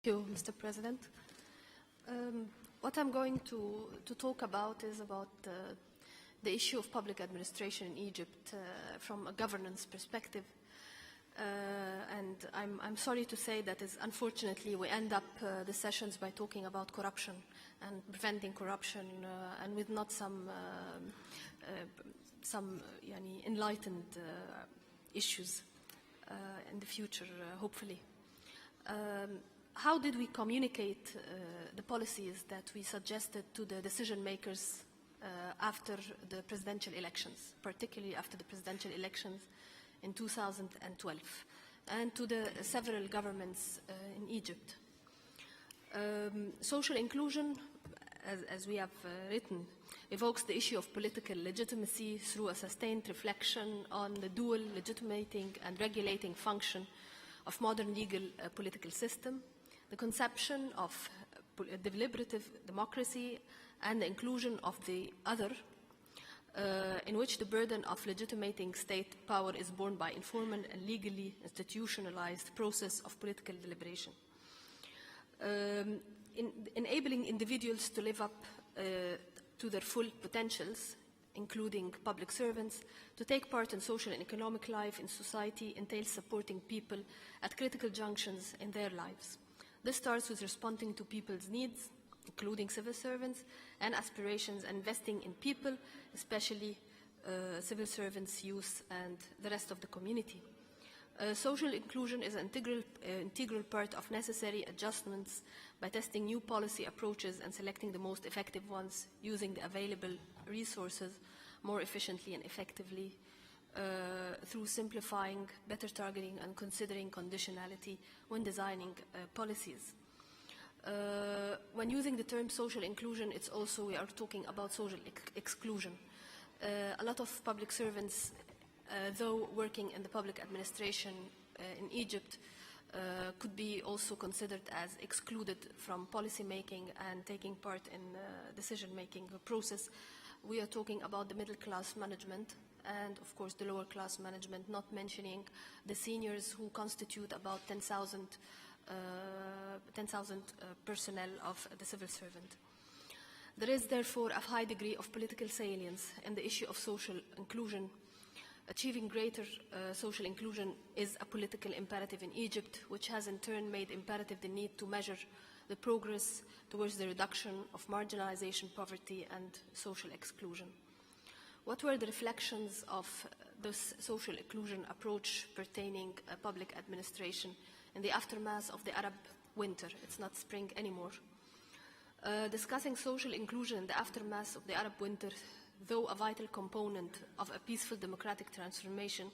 you, Mr. President. What I'm going to talk about is about the issue of public administration in Egypt from a governance perspective. And I'm sorry to say that unfortunately we end up the sessions by talking about corruption and preventing corruption and with not some enlightened issues in the future, hopefully. How did we communicate the policies that we suggested to the decision makers after the presidential elections, particularly after the presidential elections in 2012, and to the several governments in Egypt? Social inclusion, as we have written, evokes the issue of political legitimacy through a sustained reflection on the dual legitimating and regulating function of modern legal political system, the conception of deliberative democracy, and the inclusion of the other, in which the burden of legitimating state power is borne by informal and legally institutionalized process of political deliberation. Enabling individuals to live up to their full potentials, including public servants, to take part in social and economic life in society entails supporting people at critical junctions in their lives. This starts with responding to people's needs, including civil servants, and aspirations, and investing in people, especially civil servants, youth, and the rest of the community. Social inclusion is an integral part of necessary adjustments by testing new policy approaches and selecting the most effective ones, using the available resources more efficiently and effectively through simplifying, better targeting, and considering conditionality when designing policies. When using the term social inclusion, it's also, we are talking about social exclusion. A lot of public servants, though working in the public administration in Egypt, could be also considered as excluded from policy making and taking part in decision-making process. We are talking about the middle class management and, of course, the lower class management, not mentioning the seniors who constitute about 10,000 personnel of the civil servant. There is, therefore, a high degree of political salience in the issue of social inclusion. Achieving greater social inclusion is a political imperative in Egypt, which has in turn made imperative the need to measure the progress towards the reduction of marginalization, poverty, and social exclusion. What were the reflections of this social inclusion approach pertaining public administration in the aftermath of the Arab winter? It's not spring anymore. Discussing social inclusion in the aftermath of the Arab winter, though a vital component of a peaceful democratic transformation,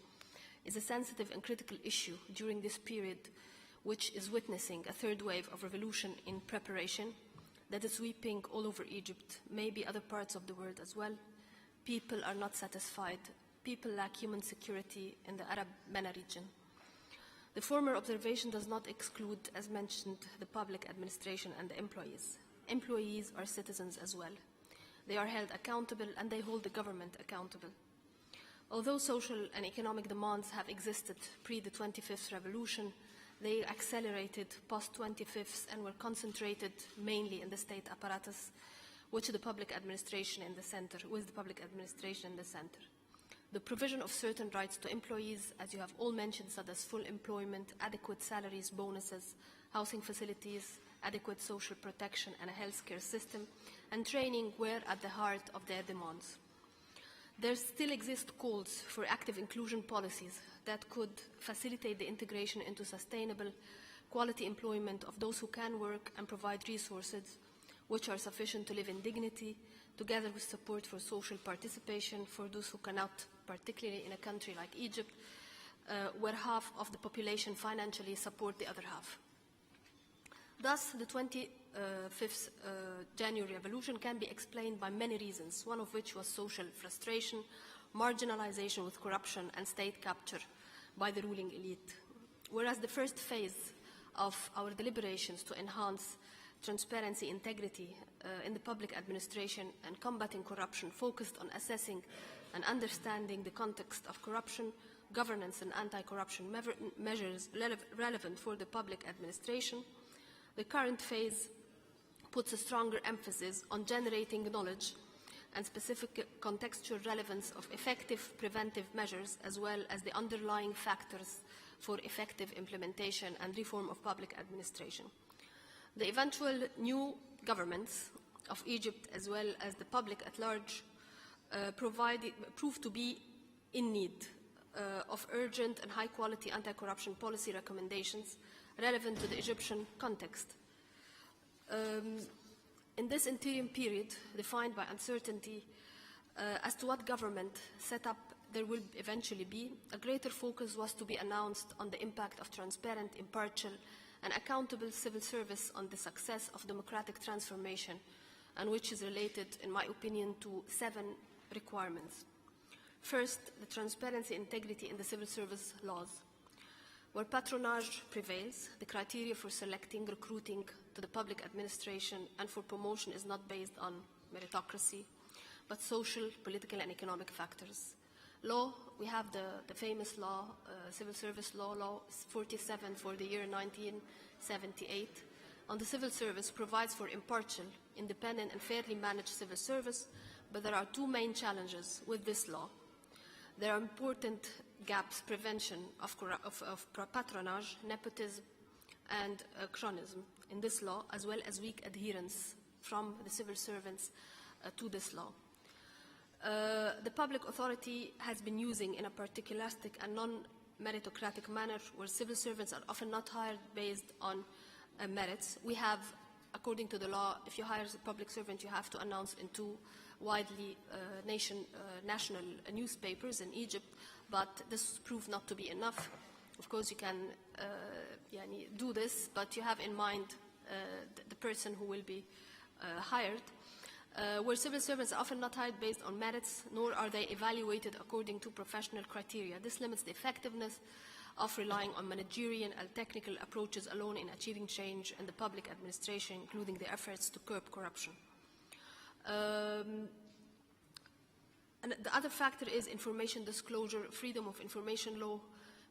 is a sensitive and critical issue during this period, which is witnessing a third wave of revolution in preparation that is sweeping all over Egypt, maybe other parts of the world as well. People are not satisfied. People lack human security in the Arab MENA region. The former observation does not exclude, as mentioned, the public administration and the employees. Employees are citizens as well. They are held accountable and they hold the government accountable. Although social and economic demands have existed pre the 25th revolution, they accelerated post 25th and were concentrated mainly in the state apparatus, with the public administration in the center. The provision of certain rights to employees, as you have all mentioned, such as full employment, adequate salaries, bonuses, housing facilities, adequate social protection, and a healthcare system, and training were at the heart of their demands. There still exist calls for active inclusion policies that could facilitate the integration into sustainable quality employment of those who can work and provide resources which are sufficient to live in dignity, together with support for social participation for those who cannot, particularly in a country like Egypt, where half of the population financially support the other half. Thus, the 25th January revolution can be explained by many reasons, one of which was social frustration, marginalization with corruption, and state capture by the ruling elite. Whereas the first phase of our deliberations to enhance transparency, integrity in the public administration and combating corruption focused on assessing and understanding the context of corruption, governance, and anti-corruption measures relevant for the public administration, The current phase puts a stronger emphasis on generating knowledge and specific contextual relevance of effective preventive measures, as well as the underlying factors for effective implementation and reform of public administration. The eventual new governments of Egypt, as well as the public at large, proved to be in need of urgent and high-quality anti-corruption policy recommendations relevant to the Egyptian context. In this interim period, defined by uncertainty as to what government setup there will eventually be, a greater focus was to be announced on the impact of transparent, impartial, and accountable civil service on the success of democratic transformation, and which is related, in my opinion, to 7 requirements. First, the transparency and integrity in the civil service laws. Where patronage prevails, the criteria for selecting, recruiting to the public administration and for promotion is not based on meritocracy, but social, political, and economic factors. Law, we have the famous law, Civil Service Law 47 for the year 1978, on the civil service provides for impartial, independent, and fairly managed civil service, but there are 2 main challenges with this law. There are important gaps: prevention of patronage, nepotism, and chronism in this law, as well as weak adherence from the civil servants to this law. The public authority has been using in a particularistic and non-meritocratic manner, where civil servants are often not hired based on merits. We have, according to the law, if you hire a public servant, you have to announce in 2 widely national newspapers in Egypt, but this proved not to be enough. Of course, you can do this, but you have in mind the person who will be hired. Where civil servants are often not hired based on merits, nor are they evaluated according to professional criteria. This limits the effectiveness of relying on managerial and technical approaches alone in achieving change in the public administration, including the efforts to curb corruption. And the other factor is information disclosure, freedom of information law,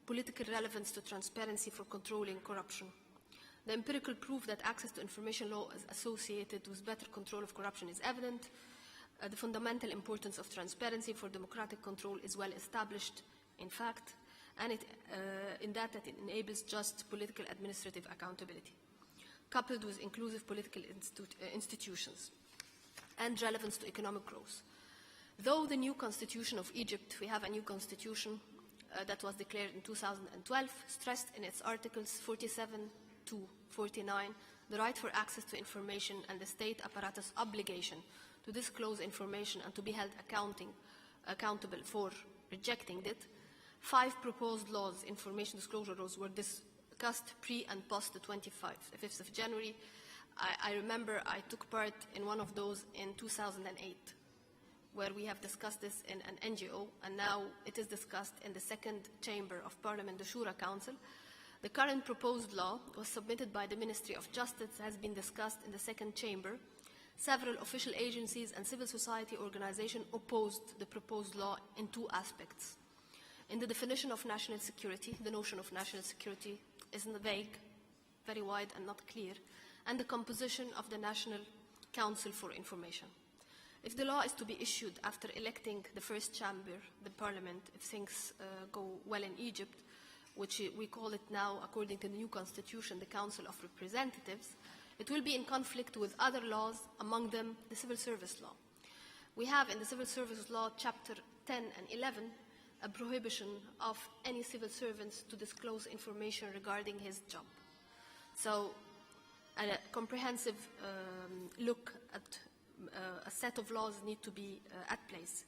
political relevance to transparency for controlling corruption. The empirical proof that access to information law is associated with better control of corruption is evident. The fundamental importance of transparency for democratic control is well established, in fact, and in that it enables just political administrative accountability, coupled with inclusive political institutions and relevance to economic growth. Though the new constitution of Egypt, we have a new constitution that was declared in 2012, stressed in its articles 47 to 49 the right for access to information and the state apparatus' obligation to disclose information and to be held accountable for rejecting it. 5 proposed laws, information disclosure laws, were discussed pre and post the 25th of January. I remember I took part in one of those in 2008, where we have discussed this in an NGO, and now it is discussed in the 2nd chamber of Parliament, the Shura Council. The current proposed law was submitted by the Ministry of Justice, has been discussed in the 2nd chamber. Several official agencies and civil society organizations opposed the proposed law in 2 aspects. In the definition of national security, the notion of national security is vague, very wide and not clear, and the composition of the National Council for Information. If the law is to be issued after electing the 1st chamber, the parliament, if things go well in Egypt, which we call it now, according to the new constitution, the Council of Representatives, it will be in conflict with other laws, among them the Civil Service Law. We have in the Civil Service Law, Chapter 10 and 11, a prohibition of any civil servants to disclose information regarding his job. So a comprehensive look at a set of laws need to be at place.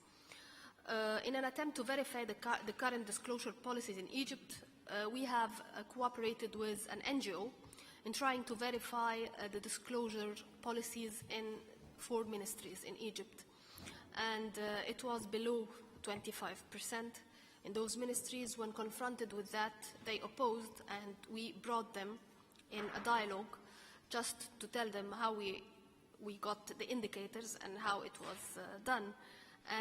In an attempt to verify the current disclosure policies in Egypt, we have cooperated with an NGO in trying to verify the disclosure policies in 4 ministries in Egypt. And it was below 25% in those ministries. When confronted with that, they opposed, and we brought them in a dialogue just to tell them how we got the indicators and how it was done.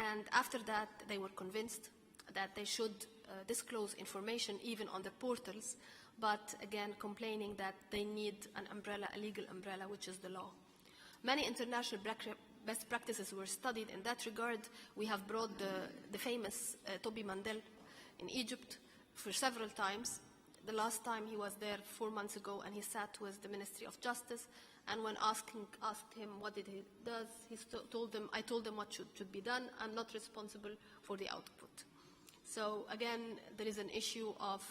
And after that, they were convinced that they should disclose information even on the portals, but again complaining that they need an umbrella, a legal umbrella, which is the law. Many international best practices were studied in that regard. We have brought the famous Toby Mandel in Egypt for several times. The last time he was there 4 months ago, and he sat with the Ministry of Justice, and when asked him what did he does, he told them, I told them what should be done. I'm not responsible for the output. So again, there is an issue of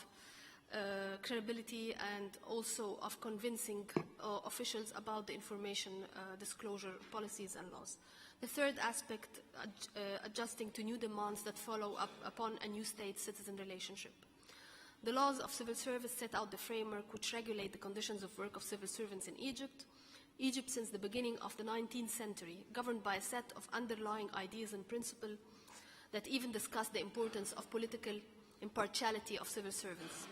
credibility and also of convincing officials about the information disclosure policies and laws. The third aspect, adjusting to new demands that follow up upon a new state-citizen relationship. The laws of civil service set out the framework which regulate the conditions of work of civil servants in Egypt. Egypt, since the beginning of the 19th century, governed by a set of underlying ideas and principles that even discuss the importance of political impartiality of civil servants.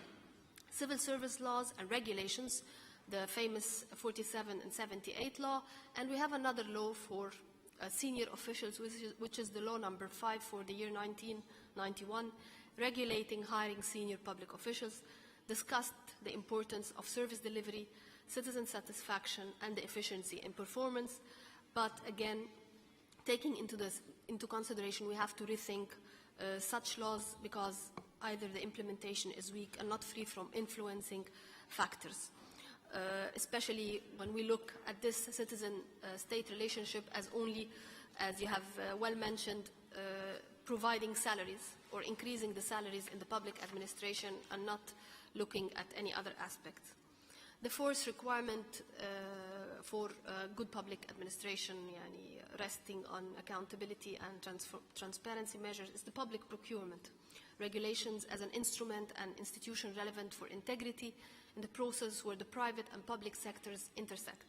Civil service laws and regulations, the famous 47 and 78 law, and we have another law for senior officials, which is the law number 5 for the year 1991, regulating hiring senior public officials, discussed the importance of service delivery, citizen satisfaction, and the efficiency in performance. But again, taking into consideration, we have to rethink such laws because either the implementation is weak and not free from influencing factors, especially when we look at this citizen-state relationship as only, as you have well mentioned, providing salaries or increasing the salaries in the public administration and not looking at any other aspects. The fourth requirement for good public administration, resting on accountability and transparency measures, is the public procurement. Regulations as an instrument and institution relevant for integrity in the process where the private and public sectors intersect.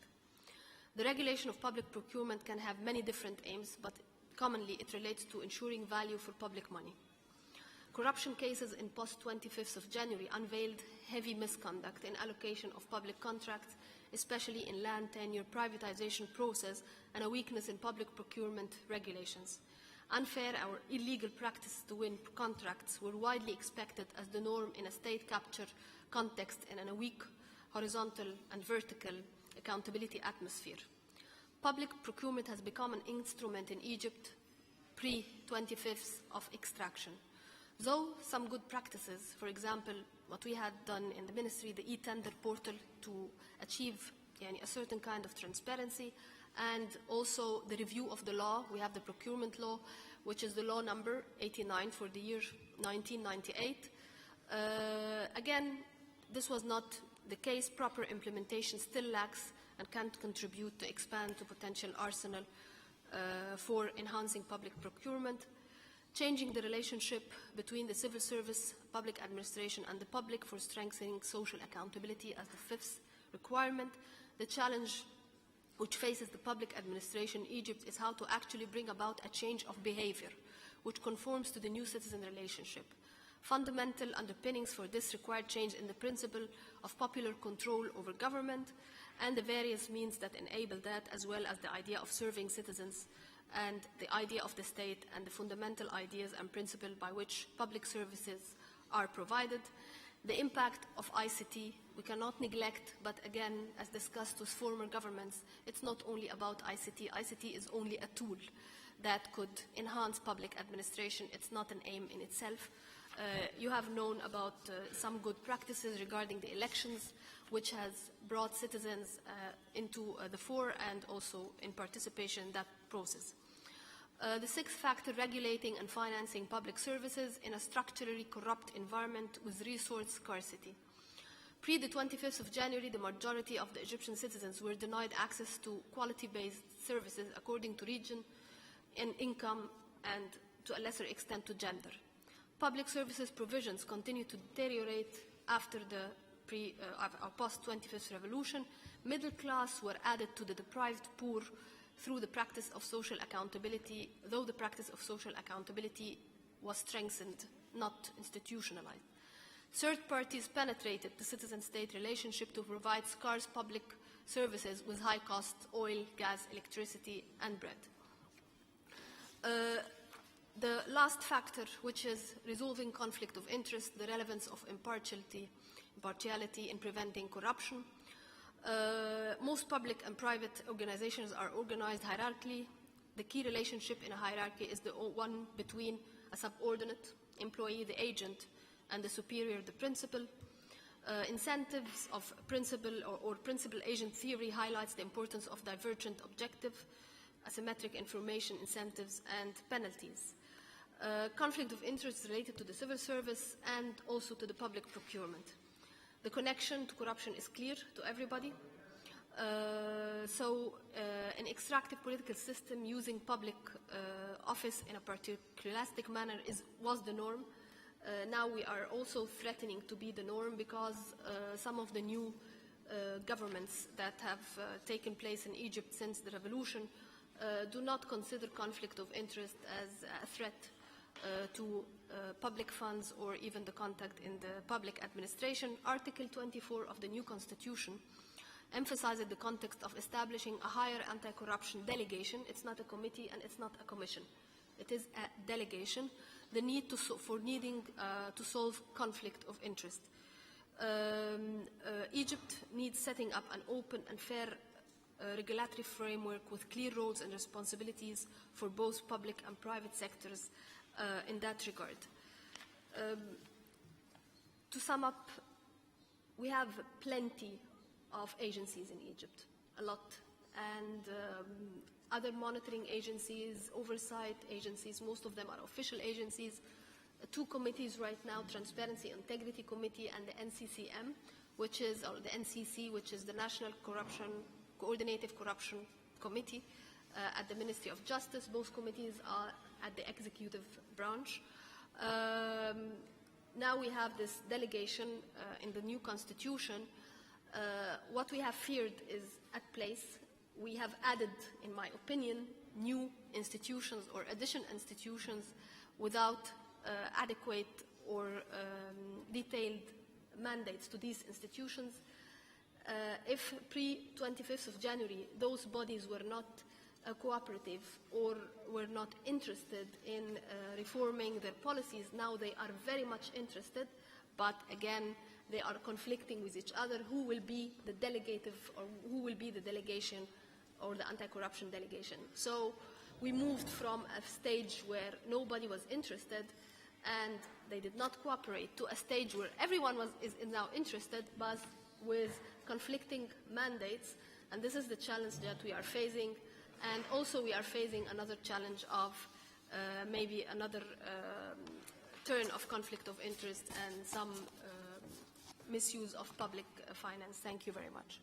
The regulation of public procurement can have many different aims, but commonly it relates to ensuring value for public money. Corruption cases in post-25th of January unveiled heavy misconduct in allocation of public contracts, especially in land tenure privatization process, and a weakness in public procurement regulations. Unfair or illegal practices to win contracts were widely expected as the norm in a state capture context and in a weak horizontal and vertical accountability atmosphere. Public procurement has become an instrument in Egypt pre-25th of extraction. Though some good practices, for example, what we had done in the ministry, the e-tender portal to achieve a certain kind of transparency, and also the review of the law. We have the procurement law, which is the law number 89 for the year 1998. Again, this was not the case. Proper implementation still lacks and can't contribute to expand the potential arsenal for enhancing public procurement. Changing the relationship between the civil service, public administration, and the public for strengthening social accountability as the fifth requirement. The challenge which faces the public administration in Egypt is how to actually bring about a change of behavior which conforms to the new citizen relationship. Fundamental underpinnings for this require change in the principle of popular control over government and the various means that enable that, as well as the idea of serving citizens and the idea of the state and the fundamental ideas and principles by which public services are provided. The impact of ICT, we cannot neglect, but again, as discussed with former governments, it's not only about ICT. ICT is only a tool that could enhance public administration. It's not an aim in itself. You have known about some good practices regarding the elections, which has brought citizens into the fore and also in participation in that process. The sixth factor, regulating and financing public services in a structurally corrupt environment with resource scarcity. Pre the 25th of January, the majority of the Egyptian citizens were denied access to quality-based services according to region and income and to a lesser extent to gender. Public services provisions continue to deteriorate after the post-25th revolution. Middle class were added to the deprived poor through the practice of social accountability, though the practice of social accountability was strengthened, not institutionalized. Third parties penetrated the citizen-state relationship to provide scarce public services with high cost oil, gas, electricity, and bread. The last factor, which is resolving conflict of interest, the relevance of impartiality in preventing corruption. Most public and private organizations are organized hierarchically. The key relationship in a hierarchy is the one between a subordinate employee, the agent, and the superior, the principal. Incentives of principal or principal-agent theory highlights the importance of divergent objective, asymmetric information, incentives, and penalties. Conflict of interest related to the civil service and also to the public procurement. The connection to corruption is clear to everybody. An extractive political system using public office in a particularistic manner was the norm. Now we are also threatening to be the norm because some of the new governments that have taken place in Egypt since the revolution do not consider conflict of interest as a threat to public funds or even the contact in the public administration. Article 24 of the new constitution emphasizes the context of establishing a higher anti-corruption delegation. It's not a committee and it's not a commission. It is a delegation. The need to solve conflict of interest. Egypt needs setting up an open and fair regulatory framework with clear roles and responsibilities for both public and private sectors in that regard. To sum up, we have plenty of agencies in Egypt, a lot, and other monitoring agencies, oversight agencies, most of them are official agencies. Two committees right now, Transparency and Integrity Committee and the NCCM, which is, or the NCC, which is the National Coordinated Corruption Committee at the Ministry of Justice. Both committees are at the executive branch. Now we have this delegation in the new constitution. What we have feared is at place. We have added, in my opinion, new institutions or additional institutions without adequate or detailed mandates to these institutions. If pre-25th of January those bodies were not cooperative or were not interested in reforming their policies, now they are very much interested, but again, they are conflicting with each other. Who will be the delegative or who will be the delegation or the anti-corruption delegation? So we moved from a stage where nobody was interested and they did not cooperate to a stage where everyone is now interested, but with conflicting mandates. And this is the challenge that we are facing. And also we are facing another challenge of maybe another turn of conflict of interest and some misuse of public finance. Thank you very much.